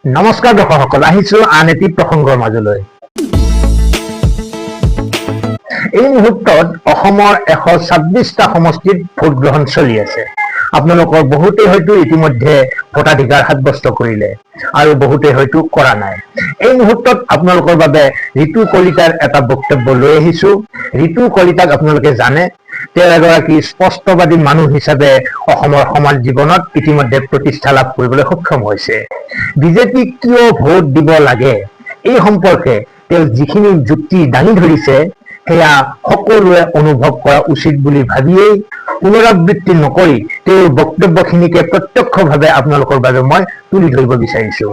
নমস্কাৰ দৰ্শকসকল, আহিছো আন এটি প্ৰসংগৰ মাজলৈ। এই মুহূৰ্তত অসমৰ 126টা সমষ্টিত ভোট গ্ৰহণ চলি আছে। আপোনালোকৰ বহুতে হয়তো ইতিমধ্যে ভোটাধিকাৰ সাব্যস্ত কৰিলে আৰু বহুতে হয়তো কৰা নাই। এই মুহূৰ্তত আপোনালোকৰ বাবে ঋতু কলিতাৰ এটা বক্তব্য লৈ আহিছো। ঋতু কলিতাক আপোনালোকে জানে, তেওঁ এগৰাকী স্পষ্টবাদী মানুহ হিচাপে অসমৰ সমাজ জীৱনত ইতিমধ্যে প্ৰতিষ্ঠা লাভ কৰিবলৈ সক্ষম হৈছে। বিজেপিক কিয় ভোট দিব লাগে এই সম্পৰ্কে তেওঁ যিখিনি যুক্তি দাঙি ধৰিছে সেয়া সকলোৱে অনুভৱ কৰা উচিত বুলি ভাবিয়েই পুনৰাবৃত্তি নকৰি তেওঁৰ বক্তব্যখিনিকে প্ৰত্যক্ষভাৱে আপোনালোকৰ বাবে মই তুলি ধৰিব বিচাৰিছো।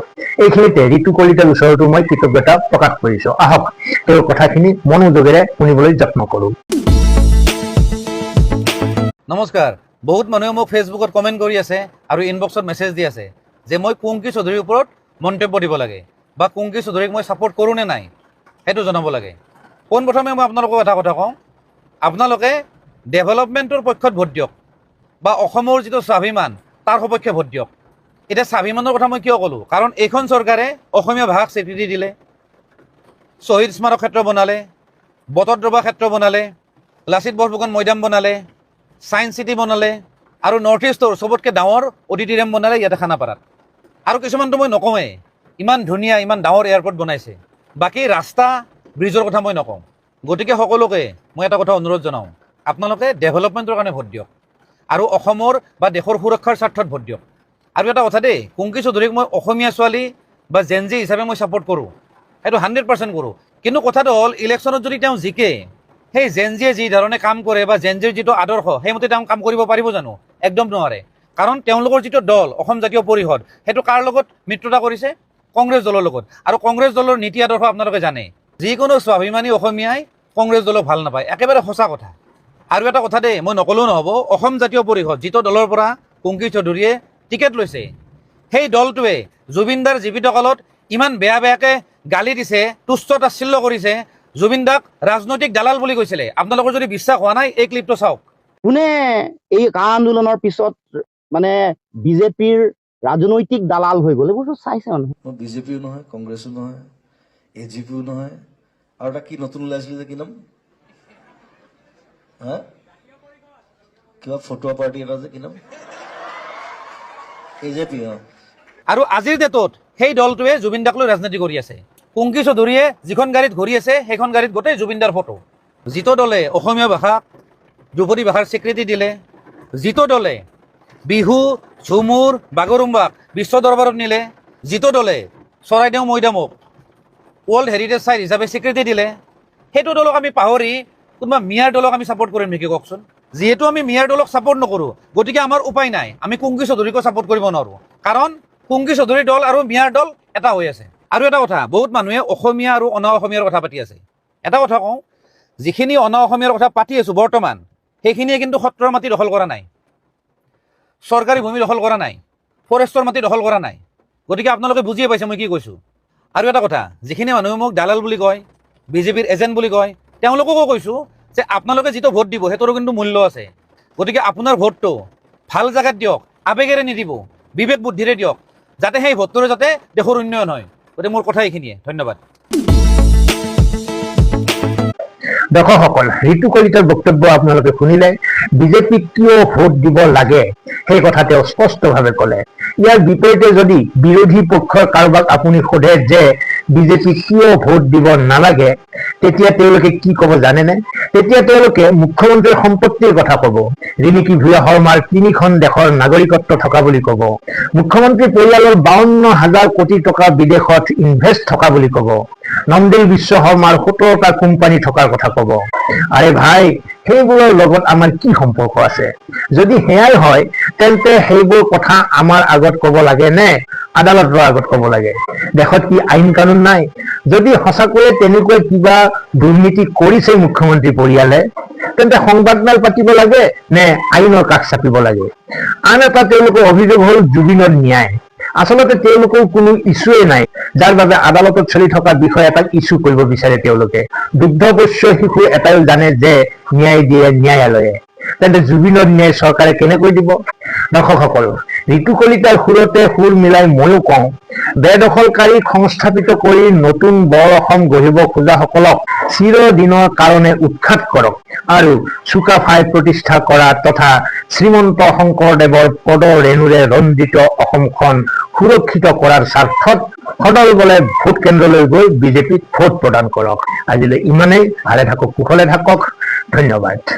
এইখিনিতে ঋতু কলিতাৰ ওচৰতো মই কৃতজ্ঞতা প্ৰকাশ কৰিছো। আহক তেওঁৰ কথাখিনি মনোযোগেৰে শুনিবলৈ যত্ন কৰোঁ। নমস্কাৰ। বহুত মানুহে মোক ফেচবুকত কমেণ্ট কৰি আছে আৰু ইনবক্সত মেছেজ দি আছে যে মই কুংকি চৌধুৰীৰ ওপৰত মন্তব্য দিব লাগে বা কুংকি চৌধুৰীক মই ছাপোৰ্ট কৰোঁ নে নাই সেইটো জনাব লাগে। পোনপ্ৰথমে মই আপোনালোকক এটা কথা কওঁ, আপোনালোকে ডেভেলপমেণ্টৰ পক্ষত ভোট দিয়ক বা অসমৰ যিটো স্বাভিমান তাৰ সপক্ষে ভোট দিয়ক। এতিয়া স্বাভিমানৰ কথা মই কিয় ক'লোঁ, কাৰণ এইখন চৰকাৰে অসমীয়া ভাষাক স্বীকৃতি দিলে, শ্বহীদ স্মাৰক ক্ষেত্ৰ বনালে, বটদ্ৰৱা ক্ষেত্ৰ বনালে, লাচিত বৰফুকন মৈদাম বনালে, ছায়েন্স চিটি বনালে আৰু নৰ্থ ইষ্টৰ চবতকৈ ডাঙৰ অডিটৰিয়াম বনালে ইয়াতে খানাপাৰাত। আৰু কিছুমানটো মই নকওঁৱেই, ইমান ধুনীয়া ইমান ডাঙৰ এয়াৰপৰ্ট বনাইছে। বাকী ৰাস্তা ব্ৰিজৰ কথা মই নকওঁ। গতিকে সকলোকে মই এটা কথা অনুৰোধ জনাওঁ, আপোনালোকে ডেভেলপমেণ্টৰ কাৰণে ভোট দিয়ক আৰু অসমৰ বা দেশৰ সুৰক্ষাৰ স্বাৰ্থত ভোট দিয়ক। আৰু এটা কথা দেই, কুংকি চৌধুৰীক মই অসমীয়া ছোৱালী বা জেনজি হিচাপে মই ছাপোৰ্ট কৰোঁ, সেইটো 100% কৰোঁ। কিন্তু কথাটো হ'ল ইলেকশ্যনত যদি তেওঁ জিকে, সেই জেনজিয়ে যি ধৰণে কাম কৰে বা জেনজিৰ যিটো আদৰ্শ সেইমতে তেওঁ কাম কৰিব পাৰিব জানো? একদম নোৱাৰে। কাৰণ তেওঁলোকৰ যিটো দল অসম জাতীয় পৰিষদ সেইটো কাৰ লগত মিত্ৰতা কৰিছে? কংগ্ৰেছ দলৰ লগত। আৰু কংগ্ৰেছ দলৰ নীতি আদৰ্শ আপোনালোকে জানে, যিকোনো স্বাভিমানী অসমীয়াই কংগ্ৰেছ দলক ভাল নাপায়, একেবাৰে সঁচা কথা। আৰু এটা কথা দেই, মই নকলেও নহ'ব, অসম জাতীয় পৰিষদ যিটো দলৰ পৰা কুংকি চৌধুৰীয়ে টিকেট লৈছে, সেই দলটোৱে জুবিন দাৰ জীৱিত কালত ইমান বেয়াকৈ গালি দিছে, তুষ্ট তাচ্ছিল্য কৰিছে, জুবিন দাক ৰাজনৈতিক দালাল বুলি কৈছিলে। আপোনালোকৰ যদি বিশ্বাস হোৱা নাই এই ক্লিপটো চাওক। কোনে এই কা আন্দোলনৰ পিছত মানে বিজেপিৰ ৰাজনৈতিক দালাল হৈ গ'ল এইবোৰ চাইছে মানুহ। মই বিজেপিও নহয়, কংগ্ৰেছো নহয়, এজিপিও নহয়, আৰু এটা কি নতুন ওলাইছিলে যে কি নাম, হা কিবা ফটোৱা পাৰ্টি এটা যে কি নাম, এজেপি। আৰু আজিৰ ডেটত সেই দলটোৱে জুবিন দাক লৈ ৰাজনীতি কৰি আছে। কুংকি চৌধুৰীয়ে যিখন গাড়ীত ঘূৰি আছে সেইখন গাড়ীত গোটেই জুবিন দাৰ ফটো। যিটো দলে অসমীয়া ভাষাক ধ্ৰুপদী ভাষাৰ স্বীকৃতি দিলে, যিটো দলে বিহু ঝুমুৰ বাগৰুম্বাক বিশ্ব দৰবাৰত নিলে, যিটো দলে চৰাইদেউ মৈদামক ৱৰ্ল্ড হেৰিটেজ চাইট হিচাপে স্বীকৃতি দিলে, সেইটো দলক আমি পাহৰি কোনোবা মিয়াৰ দলক আমি ছাপোৰ্ট কৰিম নেকি কওকচোন? যিহেতু আমি মিয়াৰ দলক ছাপোৰ্ট নকৰোঁ, গতিকে আমাৰ উপায় নাই, আমি কুংকি চৌধুৰীকো ছাপোৰ্ট কৰিব নোৱাৰোঁ। কাৰণ কুংকি চৌধুৰীৰ দল আৰু মিয়াৰ দল এটা হৈ আছে। আৰু এটা কথা, বহুত মানুহে অসমীয়া আৰু অনা অসমীয়াৰ কথা পাতি আছে। এটা কথা কওঁ, যিখিনি অনা অসমীয়াৰ কথা পাতি আছোঁ বৰ্তমান, সেইখিনিয়ে কিন্তু সত্ৰৰ মাটি দখল কৰা নাই, চৰকাৰী ভূমি দখল কৰা নাই, ফৰেষ্টৰ মাটি দখল কৰা নাই। গতিকে আপোনালোকে বুজিয়ে পাইছে মই কি কৈছোঁ। আৰু এটা কথা, যিখিনি মানুহে মোক দালাল বুলি কয়, বিজেপিৰ এজেণ্ট বুলি কয়, তেওঁলোককো কৈছোঁ যে আপোনালোকে যিটো ভোট দিব সেইটোৰো কিন্তু মূল্য আছে। গতিকে আপোনাৰ ভোটটো ভাল জেগাত দিয়ক, আৱেগেৰে নিদিব, বিবেক বুদ্ধিৰে দিয়ক, যাতে সেই ভোটটোৰে যাতে দেশৰ উন্নয়ন হয়। গতিকে মোৰ কথা এইখিনিয়ে, ধন্যবাদ। দৰ্শকসকল, ঋতু কলিতাৰ বক্তব্য আপোনালোকে শুনিলে। বিজেপিক কিয় ভোট দিব লাগে সেই কথা তেওঁ স্পষ্টভাৱে ক'লে। ইয়াৰ বিপৰীতে যদি বিৰোধী পক্ষৰ কাৰোবাক আপুনি সোধে যে বিজেপিক কিয় ভোট দিব নালাগে, তেতিয়া তেওঁলোকে কি ক'ব জানেনে? তেতিয়া তেওঁলোকে মুখ্যমন্ত্ৰীৰ সম্পত্তিৰ কথা ক'ব। ৰিণিকী ভূঞা শৰ্মাৰ 3খন দেশৰ নাগৰিকত্ব থকা বুলি ক'ব। মুখ্যমন্ত্ৰীৰ পৰিয়ালৰ 52,000 কোটি টকা বিদেশত ইনভেষ্ট থকা বুলি ক'ব। নন্দিল বিশ্ব শৰ্মাৰ 17টা কোম্পানী থকাৰ কথা ক'ব। আৰে ভাই, সেইবোৰৰ লগত আমাৰ কি সম্পৰ্ক আছে? যদি সেয়াই হয় তেন্তে সেইবোৰ কথা আমাৰ আগত ক'ব লাগে নে আদালতৰ আগত ক'ব লাগে? দেশত কি আইন কানুন নাই? যদি সঁচাকৈয়ে তেনেকৈ কিবা দুৰ্নীতি কৰিছে মুখ্যমন্ত্ৰী পৰিয়ালে, তেন্তে সংবাদমেল পাতিব লাগে নে আইনৰ কাষ চাপিব লাগে? আন এটা তেওঁলোকৰ অভিযোগ হ'ল জুবিনৰ ন্যায়। আচলতে তেওঁলোকৰ কোনো ইছ্যুৱে নাই যাৰ বাবে আদালতত চলি থকা বিষয় এটাক ইছ্যু কৰিব বিচাৰে তেওঁলোকে। দুগ্ধপোষ্য শিশু এটাই জানে যে ন্যায় দিয়ে ন্যায়ালয়ে। তেন্তে জুবিনৰ ন্যায় চৰকাৰে কেনেকৈ দিব? দৰ্শকসকল, ঋতু কলিতাৰ সুৰতে সুৰ মিলাই ময়ো কওঁ, বেদখলকাৰীক সংস্থাপিত কৰি নতুন বৰ অসম গঢ়িব খোজাসকলক চিৰদিনৰ কাৰণে উৎখাত কৰক আৰু চুকাফাই প্ৰতিষ্ঠা কৰা তথা শ্ৰীমন্ত শংকৰদেৱৰ পদ ৰেণুৰে ৰঞ্জিত অসমখন সুৰক্ষিত কৰাৰ স্বাৰ্থত সদল বলে ভোট কেন্দ্ৰলৈ গৈ বিজেপিক ভোট প্ৰদান কৰক। আজিলৈ ইমানেই। ভালে থাকক, কুশলে থাকক। ধন্যবাদ।